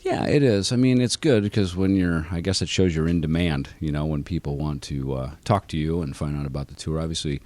Yeah, it is. I mean, it's good because when I guess it shows you're in demand, when people want to talk to you and find out about the tour. Obviously,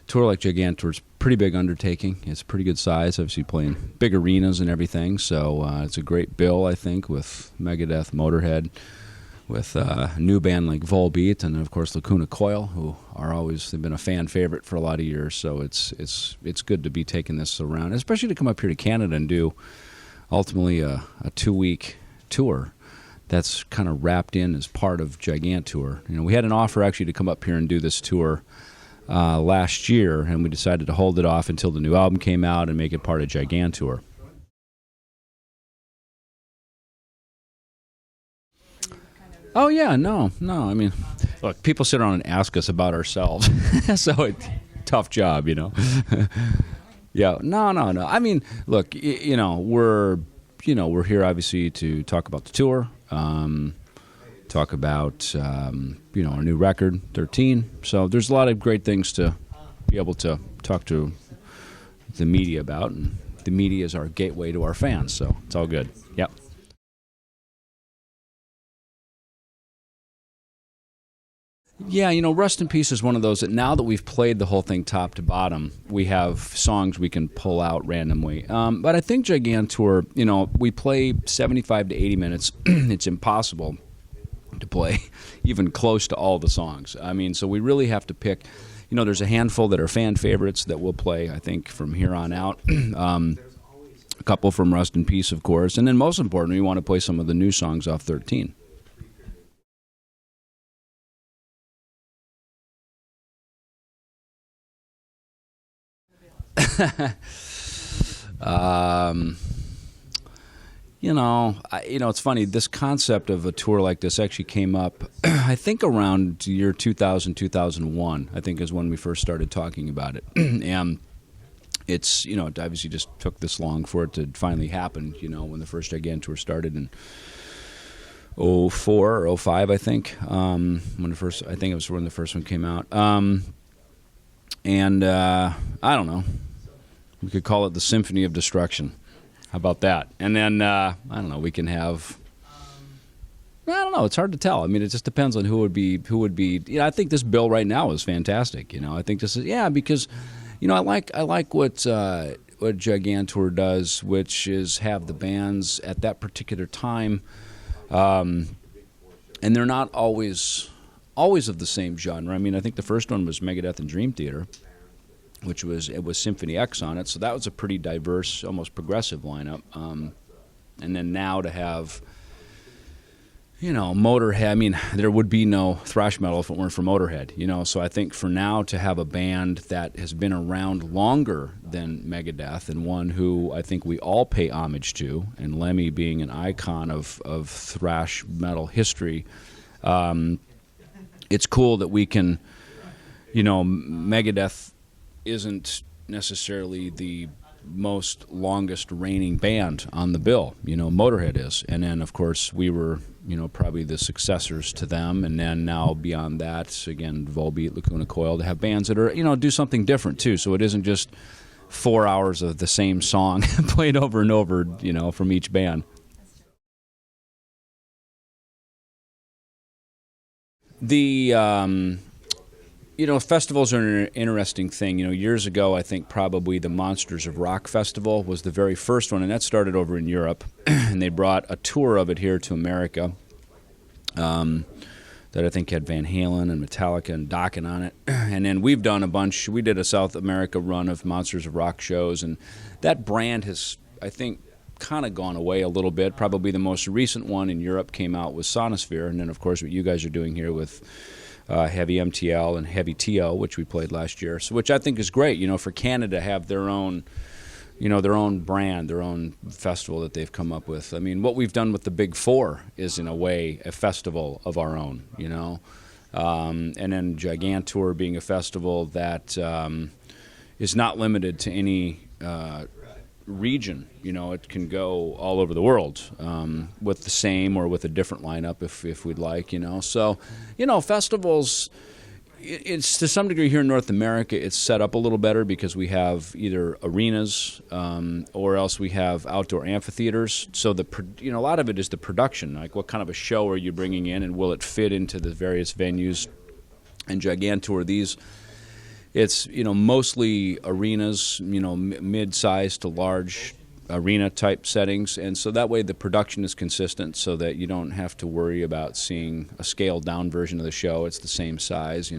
tour like Gigantour is a pretty big undertaking. It's a pretty good size, obviously playing big arenas and everything. So it's a great bill, I think, with Megadeth, Motorhead, with a new band like Volbeat, and then, of course, Lacuna Coil, who they've been a fan favorite for a lot of years. So it's good to be taking this around, especially to come up here to Canada and do ultimately a 2-week tour that's kind of wrapped in as part of Gigantour. We had an offer actually to come up here and do this tour last year, and we decided to hold it off until the new album came out and make it part of Gigantour. Oh yeah, no. I mean, look, people sit around and ask us about ourselves, so it's a tough job, Yeah, no. I mean, look, we're here obviously to talk about the tour, talk about our new record, 13. So there's a lot of great things to be able to talk to the media about, and the media is our gateway to our fans. So it's all good. Yep. Yeah, Rust in Peace is one of those that now that we've played the whole thing top to bottom, we have songs we can pull out randomly. But I think Gigantour, we play 75 to 80 minutes. It's impossible to play even close to all the songs. I mean, so we really have to pick. There's a handful that are fan favorites that we'll play, I think, from here on out. A couple from Rust in Peace, of course. And then most importantly, we want to play some of the new songs off 13. It's funny. This concept of a tour like this actually came up, I think, around year 2000, 2001, I think is when we first started talking about it. And it's, it obviously just took this long for it to finally happen, when the first Gigantour started in 04 or 05, I think, I think it was when the first one came out. I don't know. We could call it the Symphony of Destruction. How about that? And then, I don't know, we can have... I don't know. It's hard to tell. I mean, it just depends on who would be... I think this bill right now is fantastic. I think this is... Yeah, because, I like what Gigantour does, which is have the bands at that particular time, and they're not always of the same genre. I mean, I think the first one was Megadeth and Dream Theater, which was Symphony X on it, so that was a pretty diverse, almost progressive lineup. And then now to have, Motorhead. I mean, there would be no thrash metal if it weren't for Motorhead. So I think for now to have a band that has been around longer than Megadeth, and one who I think we all pay homage to, and Lemmy being an icon of thrash metal history, it's cool that we can, Megadeth isn't necessarily the most longest reigning band on the bill. Motorhead is. And then, of course, we were, probably the successors to them. And then now beyond that, again, Volbeat, Lacuna Coil, to have bands that are, do something different, too. So it isn't just 4 hours of the same song played over and over, from each band. The... festivals are an interesting thing. Years ago, I think probably the Monsters of Rock Festival was the very first one, and that started over in Europe. And they brought a tour of it here to America that I think had Van Halen and Metallica and Dokken on it. And then we've done a bunch. We did a South America run of Monsters of Rock shows, and that brand has, I think, kind of gone away a little bit. Probably the most recent one in Europe came out with Sonosphere, and then, of course, what you guys are doing here with Heavy MTL and Heavy TO, which we played last year, so, which I think is great, for Canada to have their own, their own brand, their own festival that they've come up with. I mean, what we've done with the Big Four is, in a way, a festival of our own, and then Gigantour being a festival that is not limited to any region. It can go all over the world with the same or with a different lineup if we'd like. So, festivals, it's to some degree here in North America, it's set up a little better because we have either arenas or else we have outdoor amphitheaters. So a lot of it is the production. Like, what kind of a show are you bringing in, and will it fit into the various venues? And Gigantour, it's mostly arenas, mid-sized to large arena type settings, and so that way the production is consistent, so that you don't have to worry about seeing a scaled down version of the show. It's the same size,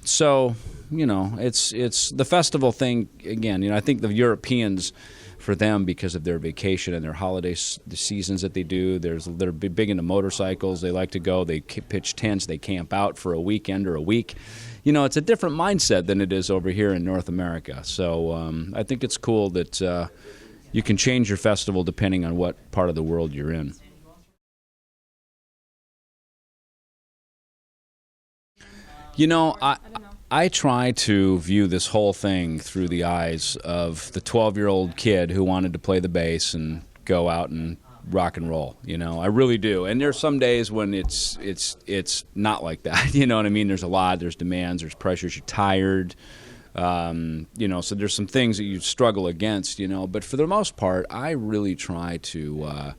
so it's the festival thing again. I think the Europeans, for them, because of their vacation and their holiday seasons that they do, they're big into motorcycles. They like to go, they pitch tents, they camp out for a weekend or a week. It's a different mindset than it is over here in North America. So I think it's cool that you can change your festival depending on what part of the world you're in. I try to view this whole thing through the eyes of the 12-year-old kid who wanted to play the bass and go out and rock and roll. I really do. And there's some days when it's not like that. You know what I mean? There's demands, there's pressures, you're tired. So there's some things that you struggle against, but for the most part, I really try to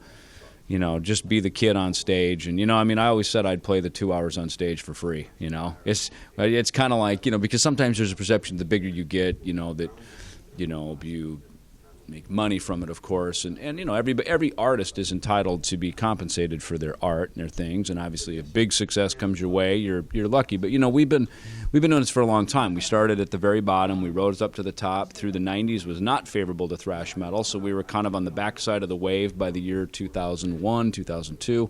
just be the kid on stage. And I always said I'd play the 2 hours on stage for free. It's kind of like, because sometimes there's a perception the bigger you get, that you make money from it, of course, and every artist is entitled to be compensated for their art and their things, and obviously if big success comes your way, you're lucky. But we've been doing this for a long time. We started at the very bottom, we rose up to the top. Through the 90s was not favorable to thrash metal, so we were kind of on the backside of the wave by the year 2001, 2002.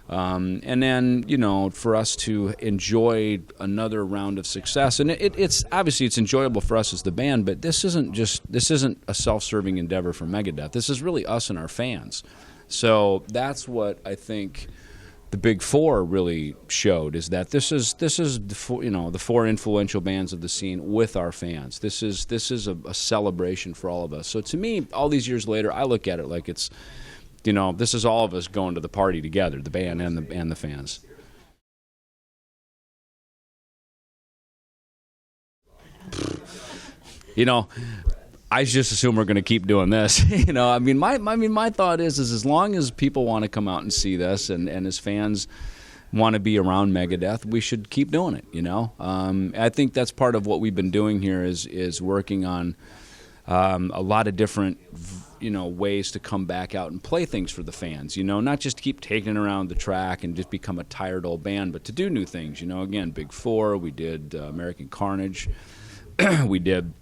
And then, for us to enjoy another round of success, and it's obviously it's enjoyable for us as the band, but this isn't a self-serving endeavor for Megadeth. This is really us and our fans. So that's what I think the Big Four really showed, is that this is the four influential bands of the scene with our fans. This is a celebration for all of us. So to me, all these years later, I look at it like it's, this is all of us going to the party together, the band and the fans. I just assume we're going to keep doing this. My thought is as long as people want to come out and see this, and as fans want to be around Megadeth, we should keep doing it. I think that's part of what we've been doing here is working on a lot of different ways to come back out and play things for the fans, not just keep taking around the track and just become a tired old band, but to do new things. Again, Big Four, we did American Carnage, we did,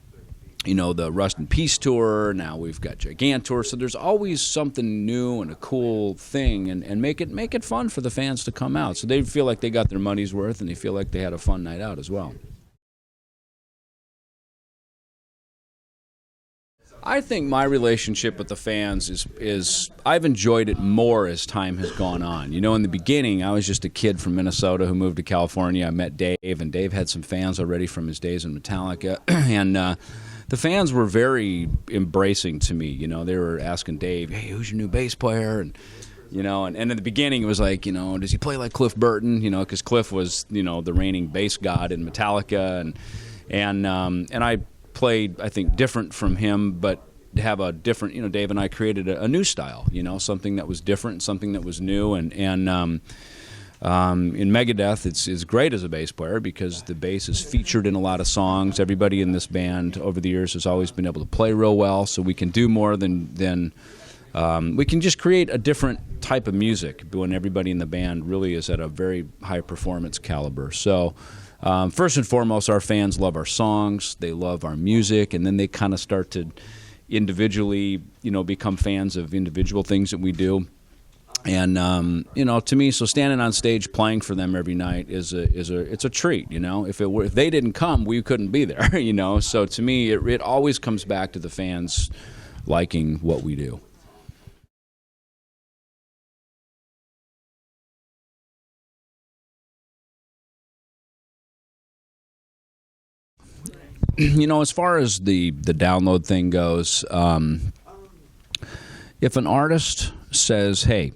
the Rust in Peace tour, now we've got Gigantour, so there's always something new and a cool thing, and make it fun for the fans to come out, so they feel like they got their money's worth and they feel like they had a fun night out as well. I think my relationship with the fans is I've enjoyed it more as time has gone on. In the beginning, I was just a kid from Minnesota who moved to California. I met Dave, and Dave had some fans already from his days in Metallica. And the fans were very embracing to me. They were asking Dave, hey, who's your new bass player? And and in the beginning it was like, does he play like Cliff Burton? Because Cliff was, the reigning bass god in Metallica. And I played, I think, different from him, but have a different, Dave and I created a new style, something that was different, something that was new. And in Megadeth, it's great as a bass player because the bass is featured in a lot of songs. Everybody in this band over the years has always been able to play real well, so we can do more than we can just create a different type of music when everybody in the band really is at a very high performance caliber. So first and foremost, our fans love our songs, they love our music, and then they kind of start to individually, become fans of individual things that we do. And to me, so standing on stage playing for them every night it's a treat. If they didn't come, we couldn't be there. So to me, it always comes back to the fans liking what we do. As far as the download thing goes, if an artist says, hey,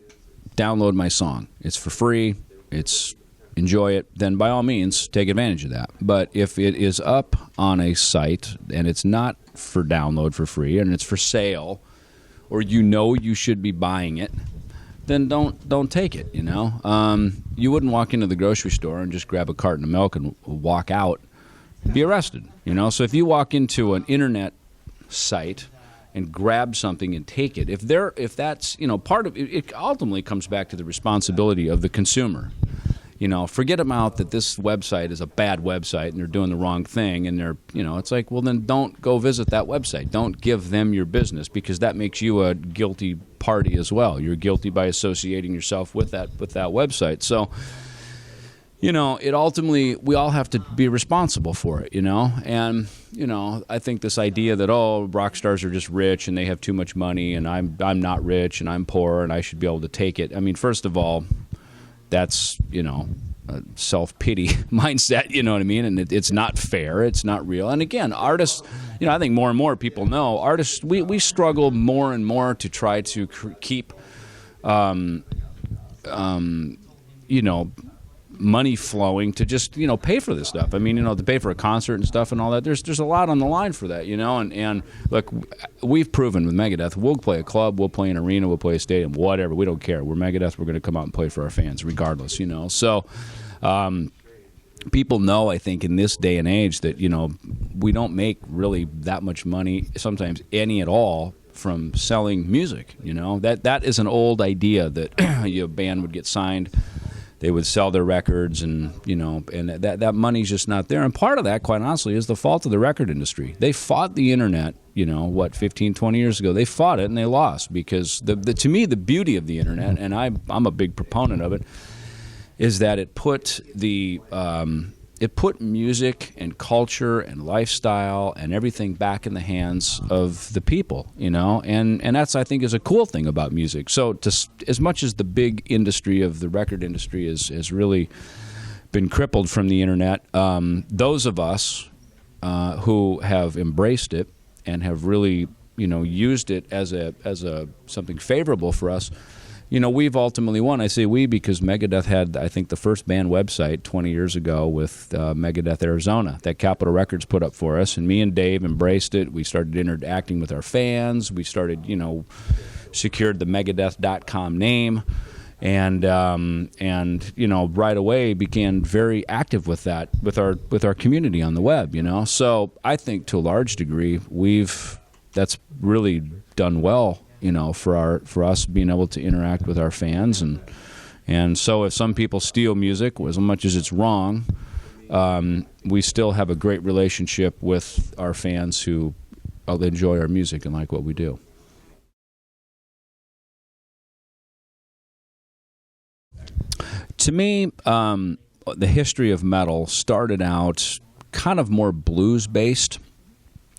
download my song, it's for free, it's enjoy it, then by all means take advantage of that. But if it is up on a site and it's not for download for free and it's for sale, or you should be buying it, then don't take it. You wouldn't walk into the grocery store and just grab a carton of milk and walk out, be arrested. So if you walk into an internet site and grab something and take it, if that's part of it, it ultimately comes back to the responsibility of the consumer. Forget about that this website is a bad website and they're doing the wrong thing, and they're, it's like, well, then don't go visit that website. Don't give them your business, because that makes you a guilty party as well. You're guilty by associating yourself with that website. So, it ultimately, we all have to be responsible for it, and, I think this idea that, rock stars are just rich and they have too much money, and I'm not rich and I'm poor and I should be able to take it. I mean, first of all, that's, a self-pity mindset, you know what I mean? And it's not fair. It's not real. And again, artists, I think more and more people know, artists, we struggle more and more to try to keep, money flowing to just, pay for this stuff. I mean, to pay for a concert and stuff and all that, there's a lot on the line for that, and look, we've proven with Megadeth, we'll play a club, we'll play an arena, we'll play a stadium, whatever, we don't care. We're Megadeth, we're going to come out and play for our fans regardless, So, people know, I think, in this day and age that, we don't make really that much money, sometimes any at all, from selling music, That is an old idea that a band would get signed, they would sell their records, and and that money's just not there. And part of that, quite honestly, is the fault of the record industry. They fought the internet, 15, 20 years ago. They fought it and they lost, because to me, the beauty of the internet, and I'm a big proponent of it, is that it put music and culture and lifestyle and everything back in the hands of the people, and that's, I think, is a cool thing about music. So as much as the big industry of the record industry has really been crippled from the internet, those of us who have embraced it and have really, used it as a something favorable for us, we've ultimately won. I say we because Megadeth had, I think, the first band website 20 years ago with Megadeth Arizona that Capitol Records put up for us, and me and Dave embraced it. We started interacting with our fans. We started, secured the Megadeth.com name, and right away began very active with that, with our community on the web. So I think to a large degree that's really done well, for us being able to interact with our fans, and so if some people steal music, as much as it's wrong, we still have a great relationship with our fans who enjoy our music and like what we do. To me, the history of metal started out kind of more blues based.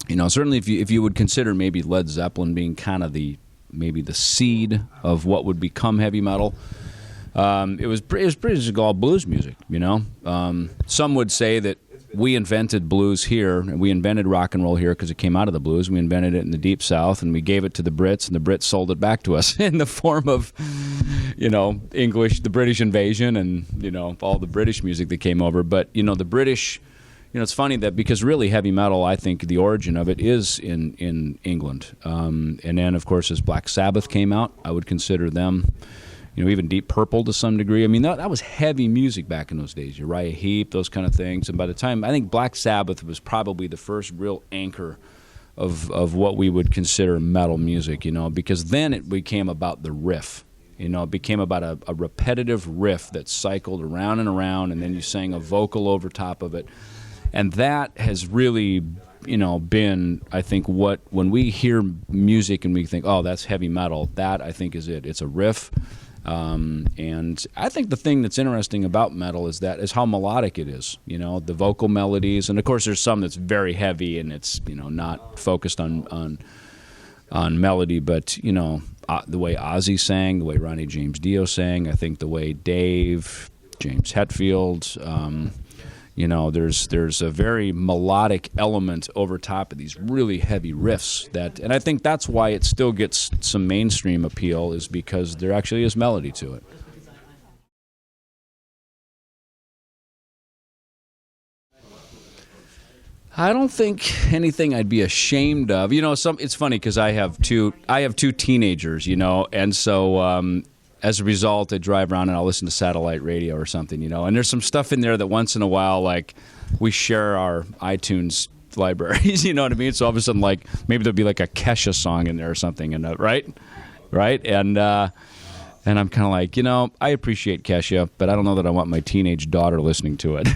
Certainly if you would consider maybe Led Zeppelin being kind of maybe the seed of what would become heavy metal. It was pretty all blues music, Some would say that we invented blues here, and we invented rock and roll here because it came out of the blues. We invented it in the Deep South, and we gave it to the Brits, and the Brits sold it back to us in the form of, English, the British invasion, and, all the British music that came over. But, the British... it's funny that because really heavy metal, I think the origin of it is in England. And then, of course, as Black Sabbath came out, I would consider them, even Deep Purple to some degree. I mean, that was heavy music back in those days. Uriah Heep, those kind of things. And by the time, I think Black Sabbath was probably the first real anchor of what we would consider metal music, because then it became about the riff. It became about a repetitive riff that cycled around and around, and then you sang a vocal over top of it. And that has really, been, I think, when we hear music and we think, oh, that's heavy metal, that, I think, is it. It's a riff. And I think the thing that's interesting about metal is how melodic it is, the vocal melodies. And, of course, there's some that's very heavy and it's, not focused on melody. But, the way Ozzy sang, the way Ronnie James Dio sang, I think the way Dave, James Hetfield... there's a very melodic element over top of these really heavy riffs and I think that's why it still gets some mainstream appeal, is because there actually is melody to it. I don't think anything I'd be ashamed of. It's funny because I have two teenagers, and so as a result, I drive around and I'll listen to satellite radio or something, and there's some stuff in there that once in a while, like, we share our iTunes libraries, you know what I mean? So all of a sudden, like, maybe there'll be like a Kesha song in there or something, and right, and I'm kind of like, I appreciate Kesha, but I don't know that I want my teenage daughter listening to it.